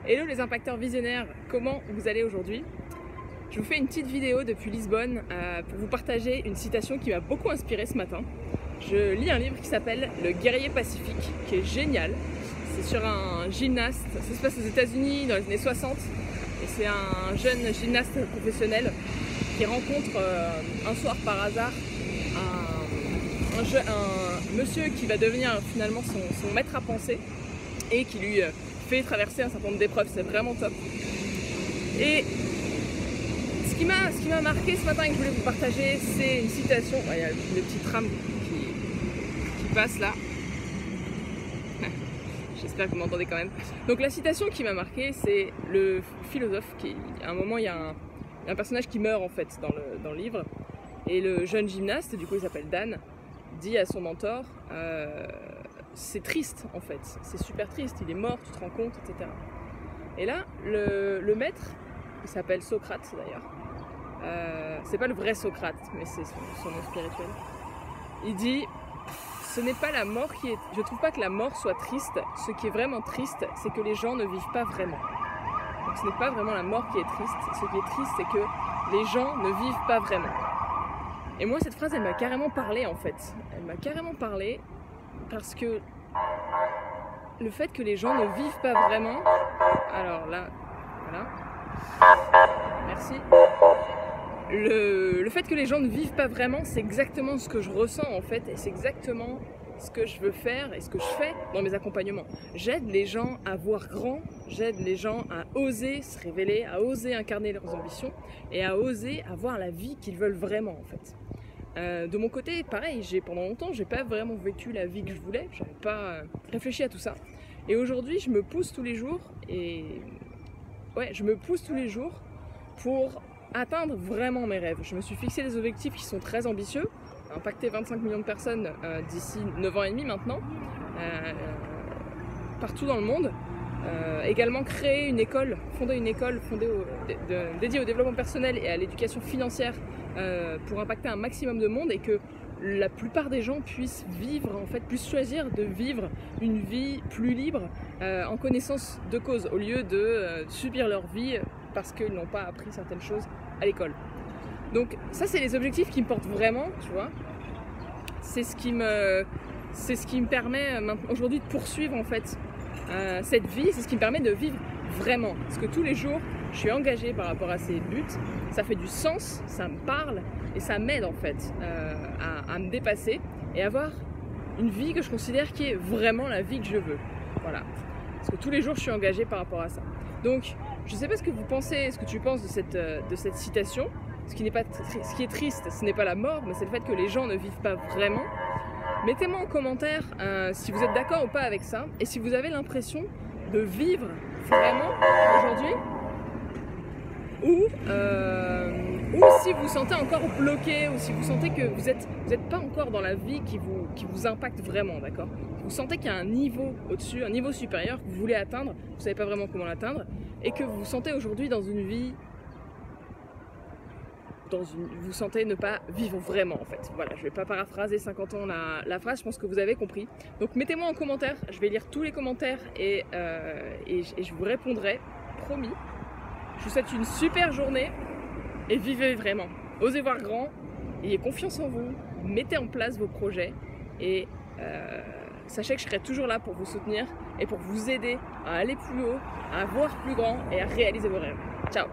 Hello les impacteurs visionnaires, comment vous allez aujourd'hui? Je vous fais une petite vidéo depuis Lisbonne pour vous partager une citation qui m'a beaucoup inspirée ce matin. Je lis un livre qui s'appelle Le guerrier pacifique, qui est génial. C'est sur un gymnaste, ça se passe aux États-Unis dans les années 60 et c'est un jeune gymnaste professionnel qui rencontre un soir par hasard un monsieur qui va devenir finalement son maître à penser et qui lui fait traverser un certain nombre d'épreuves. C'est vraiment top. Et ce qui m'a marqué ce matin et que je voulais vous partager, c'est une citation. Il y a le petit tram qui passe là. J'espère que vous m'entendez quand même. Donc la citation qui m'a marqué, c'est le philosophe à un moment il y a un personnage qui meurt en fait dans le livre, et le jeune gymnaste, du coup il s'appelle Dan, dit à son mentor c'est triste en fait, c'est super triste, il est mort, tu te rends compte, etc. Et là le maître, il s'appelle Socrate d'ailleurs, c'est pas le vrai Socrate mais c'est son nom spirituel, il dit ce n'est pas la mort qui est... Je trouve pas que la mort soit triste, ce qui est vraiment triste c'est que les gens ne vivent pas vraiment. Donc ce n'est pas vraiment la mort qui est triste, ce qui est triste c'est que les gens ne vivent pas vraiment. Et moi cette phrase elle m'a carrément parlé en fait, elle m'a carrément parlé parce que le fait que les gens ne vivent pas vraiment, alors là, voilà, merci, le fait que les gens ne vivent pas vraiment, c'est exactement ce que je ressens en fait, et c'est exactement ce que je veux faire et ce que je fais dans mes accompagnements. J'aide les gens à voir grand, j'aide les gens à oser se révéler, à oser incarner leurs ambitions et à oser avoir la vie qu'ils veulent vraiment en fait. De mon côté, pareil, pendant longtemps, j'ai pas vraiment vécu la vie que je voulais, j'avais pas réfléchi à tout ça. Et aujourd'hui, je me pousse tous les jours pour atteindre vraiment mes rêves. Je me suis fixé des objectifs qui sont très ambitieux, impacter 25 millions de personnes d'ici 9 ans et demi maintenant, partout dans le monde. Également créer une école, fonder une école dédiée au développement personnel et à l'éducation financière pour impacter un maximum de monde et que la plupart des gens puissent vivre, en fait, puissent choisir de vivre une vie plus libre en connaissance de cause au lieu de subir leur vie parce qu'ils n'ont pas appris certaines choses à l'école. Donc ça c'est les objectifs qui me portent vraiment, tu vois. C'est ce qui me permet aujourd'hui de poursuivre en fait cette vie, c'est ce qui me permet de vivre vraiment. Parce que tous les jours, je suis engagée par rapport à ces buts, ça fait du sens, ça me parle et ça m'aide en fait à me dépasser et avoir une vie que je considère qui est vraiment la vie que je veux. Voilà. Parce que tous les jours, je suis engagée par rapport à ça. Donc, je ne sais pas ce que vous pensez, ce que tu penses de cette citation. Ce qui est triste, ce n'est pas la mort, mais c'est le fait que les gens ne vivent pas vraiment. Mettez-moi en commentaire si vous êtes d'accord ou pas avec ça, et si vous avez l'impression de vivre vraiment aujourd'hui, ou si vous sentez encore bloqué, ou si vous sentez que vous êtes pas encore dans la vie qui vous impacte vraiment, d'accord? Vous sentez qu'il y a un niveau au-dessus, un niveau supérieur que vous voulez atteindre, vous savez pas vraiment comment l'atteindre, et que vous vous sentez aujourd'hui dans une vie, vous sentez ne pas vivre vraiment en fait. Voilà, je vais pas paraphraser 50 ans la phrase, je pense que vous avez compris. Donc mettez-moi en commentaire, je vais lire tous les commentaires et je vous répondrai, promis. Je vous souhaite une super journée et vivez vraiment. Osez voir grand, ayez confiance en vous, mettez en place vos projets et sachez que je serai toujours là pour vous soutenir et pour vous aider à aller plus haut, à voir plus grand et à réaliser vos rêves. Ciao!